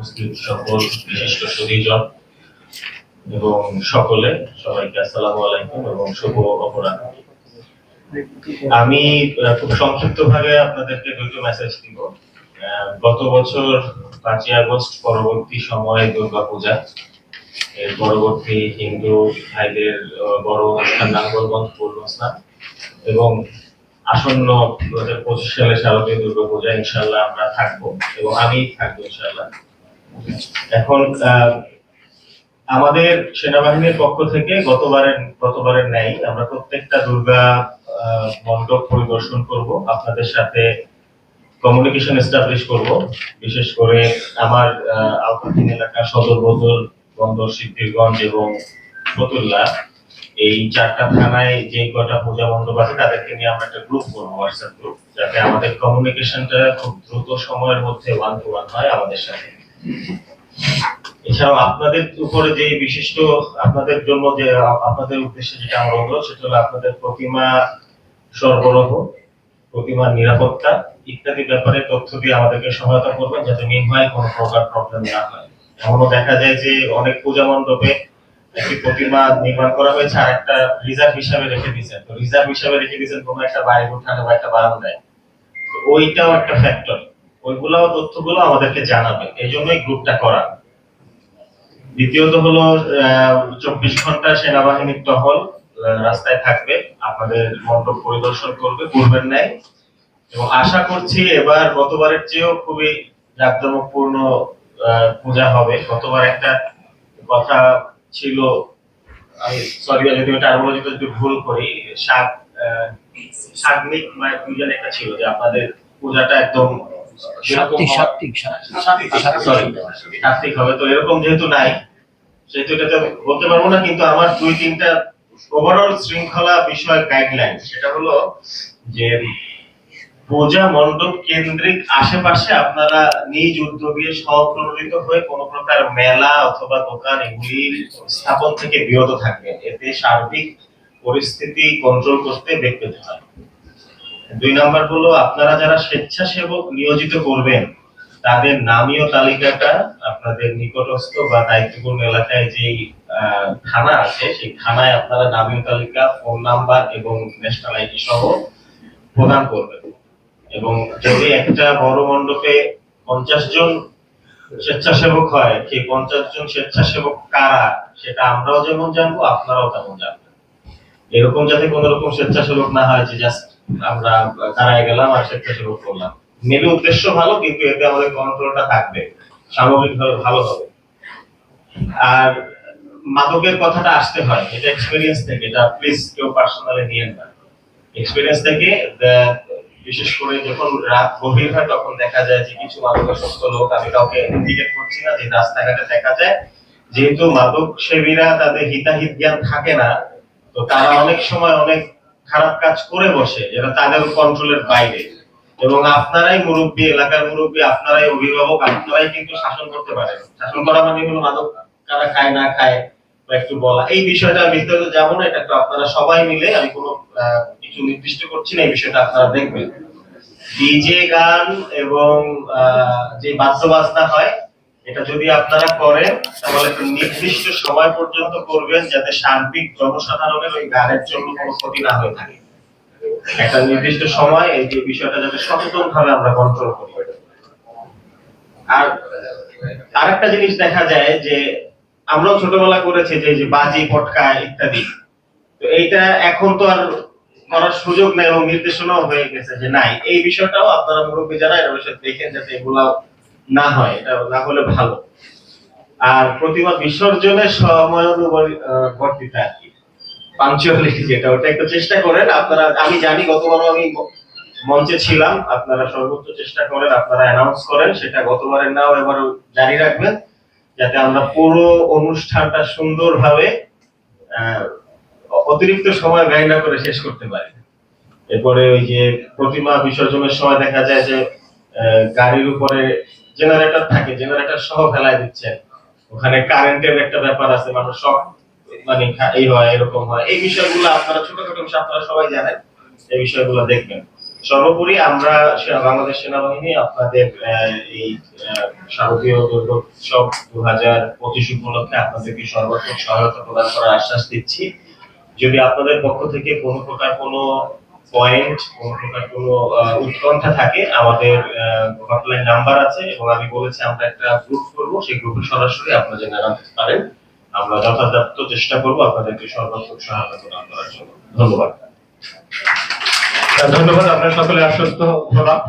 উপস্থিত সকল বিশিষ্ট সুধীজন এবং সবাইকে আসসালামু আলাইকুম এবং শুভ অপরাহ্ন। আমি খুব সংক্ষিপ্ত ভাবে আপনাদেরকে দুটো মেসেজ দিব। গত বছর 5ই আগস্ট পরবর্তী সময়ে দুর্গাপূজা, এর পরবর্তী হিন্দু ভাইদের বড় অনুষ্ঠান নাঙ্গলগঞ্জ পূর্ণস্নান এবং আসন্ন 2025 সালে শারদীয় দুর্গাপূজা ইনশাআল্লাহ আমরা থাকবো এবং আমি থাকবো ইনশাআল্লাহ। এখন আমাদের সেনাবাহিনীর পক্ষ থেকে গতবারের ন্যায় আমরা প্রত্যেকটা দুর্গা মণ্ডপ পরিদর্শন করব, আপনাদের সাথে কমিউনিকেশন এস্টাবলিশ করব। বিশেষ করে আমার আওতাধীন এলাকা সদর বন্দর সিদ্ধিরগঞ্জ এবং ফতুল্লা, এই 4টা থানায় যে কটা পূজা মণ্ডপ আছে তাদেরকে নিয়ে আমরা একটা গ্রুপ করবো, হোয়াটসঅ্যাপ গ্রুপ, যাতে আমাদের কমিউনিকেশনটা খুব দ্রুত সময়ের মধ্যে ওয়ান টু ওয়ান হয় আমাদের সাথে। এছাড়াও আপনাদের উপরে যে বিশিষ্ট আপনাদের জন্য যে আপনাদের উদ্দেশ্যে যেটা আমার অনুরোধ, সেটা হলো আপনাদের প্রতিমা সরবরাহ, প্রতিমার নিরাপত্তা ইত্যাদি ব্যাপারে তথ্য দিয়ে আমাদেরকে সহায়তা করবেন, যাতে নির্ভয় কোনো প্রকার প্রবলেম না হয়। এমনও দেখা যায় যে অনেক পূজা মণ্ডপে একটি প্রতিমা নির্মাণ করা হয়েছে আর একটা রিজার্ভ হিসাবে রেখে দিয়েছেন, তো রিজার্ভ হিসাবে রেখে দিয়েছেন কোনো একটা বাড়ি উঠানে বা একটা বারান্দায়, ওইটাও একটা ফ্যাক্টর। ওইগুলাও তথ্যগুলো আমাদেরকে জানাবেন, এই জন্যই গ্রুপটা করা। দ্বিতীয়ত হলো 24 ঘন্টা সেনাবাহিনীর টহল রাস্তায় থাকবে, আপনাদের মণ্ডপ পরিদর্শন করবেন নাই, এবং আশা করছি এবার গতবারের চেয়েও খুবই জাঁকজমকপূর্ণ পূজা হবে। গতবার একটা কথা ছিল, আমি সরি যদি টার্মিনোলজিটা একটু ভুল করি, সাগ্নিক মানে পূজা একটা ছিল যে আপনাদের পূজাটা একদম সাত্বিক হবে, তো এরকম যেহেতু নাই সেহেতু এটাতে বলতে পারবো না, কিন্তু আমার 2-3টা ওভারঅল শৃঙ্খলা বিষয় গাইডলাইন, সেটা হলো যে পূজা মণ্ডপ কেন্দ্রিক আশেপাশে আপনারা নিজ উদ্যোগে স্বপ্রণোদিত হয়ে কোন প্রকার মেলা অথবা দোকান এগুলি স্থাপন থেকে বিরত থাকবেন, এতে সার্বিক পরিস্থিতি কন্ট্রোল করতে বেগ পেতে হয়। 2 নাম্বার হলো আপনারা যারা স্বেচ্ছাসেবক নিয়োজিত করবেন তাদের নামীয় তালিকাটা আপনাদের নিকটস্থ বা দায়িত্বপূর্ণ এলাকায় যেই থানা আছে সেই থানায় আপনারা নামীয় তালিকা, ফোন নাম্বার এবং ন্যাশনাল আইডি সহ প্রদান করবেন। এবং যদি একটা বড় মণ্ডপে 50 জন স্বেচ্ছাসেবক হয়, সেই 50 জন স্বেচ্ছাসেবক কারা সেটা আমরাও যেমন জানবো আপনারাও তেমন জানবেন। এরকম যাতে কোনো রকম স্বেচ্ছাসেবক না হয় যে জাস্ট আমরা কারায় গেলাম আর স্বেচ্ছাসেবক করলাম। মেবি উদ্দেশ্য ভালো, কিন্তু এতে আমাদের কন্ট্রোলটা থাকবে, সামগ্রিকভাবে ভালো হবে। আর মাদকের কথাটা আসতে হয়, এটা এক্সপেরিয়েন্স থেকে, এটা প্লিজ কেউ পার্সোনালি নিয়েন না। এক্সপেরিয়েন্স থেকে বিশেষ করে যখন রাত গভীর হয় তখন দেখা যায় যে কিছু মাদকাসক্ত লোক, আমি কাউকে ইন্ডিকেট করছি না, যে রাস্তাঘাটে দেখা যায়, যেহেতু মাদক সেবীরা তাদের হিতাহিত জ্ঞান থাকে না, তো তারা অনেক সময় অনেক খারাপ কাজ করে বসে যেটা তাদের কন্ট্রোলের বাইরে, এবং আপনারাই মুরব্বী, এলাকার মুরব্বী, আপনারাই অভিভাবক, আপনারাই কিন্তু শাসন করতে পারেন। শাসন করা মানে হলো মাদক কারা খায় না খায় বা একটু বলা, এই বিষয়টা বিস্তারিত যাব না, এটা একটু আপনারা সবাই মিলে, আমি কোনো কিছু নির্দিষ্ট করছি না, এই বিষয়টা আপনারা দেখবেন। ডিজে গান এবং যে বাদ্যবাজনা হয় এটা যদি আপনারা করেন তাহলে একটা নির্দিষ্ট সময় পর্যন্ত করবেন, যাতে সার্বিক জনসাধারণের ওই গানের জন্য কোনো ক্ষতি না হয়ে থাকে। একটা নির্দিষ্ট সময় এই যে বিষয়টা যাতে সচেতন ভাবে আমরা কন্ট্রোল করি। আর আরেকটা জিনিস দেখা যায় যে আমরাও ছোটবেলা করেছি যে বাজি পটকা ইত্যাদি, তো এইটা এখন তো আর করার সুযোগ নেই এবং নির্দেশনাও হয়ে গেছে যে নাই, এই বিষয়টাও আপনারা মুরব্বী যারা এর বিষয়ে দেখেন যাতে এগুলা না হয়, এটা না হলে ভালো। আর প্রতিমা বিসর্জনের সময়ানুবর্তিত আর কি, পাঞ্চুয়ালিটি যেটা, ওটা একটু চেষ্টা করেন আপনারা। আমি জানি গতবারও আমি মঞ্চে ছিলাম, আপনারা সর্বোচ্চ চেষ্টা করেন, আপনারা অ্যানাউন্স করেন, সেটা গতবারের নাও এবারও জারি রাখবেন, যাতে আমরা পুরো অনুষ্ঠানটা সুন্দরভাবে অতিরিক্ত সময় ব্যয় না করে শেষ করতে পারি। এরপরে ওই যে প্রতিমা বিসর্জনের সময় দেখা যায় যে গাড়ির উপরে জেনারেটর থাকে, জেনারেটর সহ ফেলায় দিচ্ছেন, ওখানে কারেন্টের একটা ব্যাপার আছে, মানুষ সব মানে এই হয় এরকম হয়, এই বিষয়গুলো আপনারা ছোটখাটো বিষয় আপনারা সবাই জানেন, এই বিষয়গুলো দেখবেন। সর্বোপরি আমরা বাংলাদেশ সেনাবাহিনী আপনাদের এই শারদীয় দুর্গোৎসব 2025 উপলক্ষে আপনাদেরকে সর্বাত্মক সহায়তা প্রদান করার আশ্বাস দিচ্ছি। যদি আপনাদের পক্ষ থেকে কোনো প্রকার কোনো পয়েন্ট, কোনো প্রকার কোনো উৎকণ্ঠা থাকে, আমাদের হটলাইন নাম্বার আছে এবং আমি বলেছি আমরা একটা গ্রুপ করব, সেই গ্রুপে সরাসরি আপনারা জানাতে পারেন। আমরা যথাযথ চেষ্টা করব আপনাদেরকে সর্বাত্মক সহায়তা প্রদান করার জন্য। ধন্যবাদ। ধন্যবাদ, আপনারা সকলে আশ্বস্ত হলাম।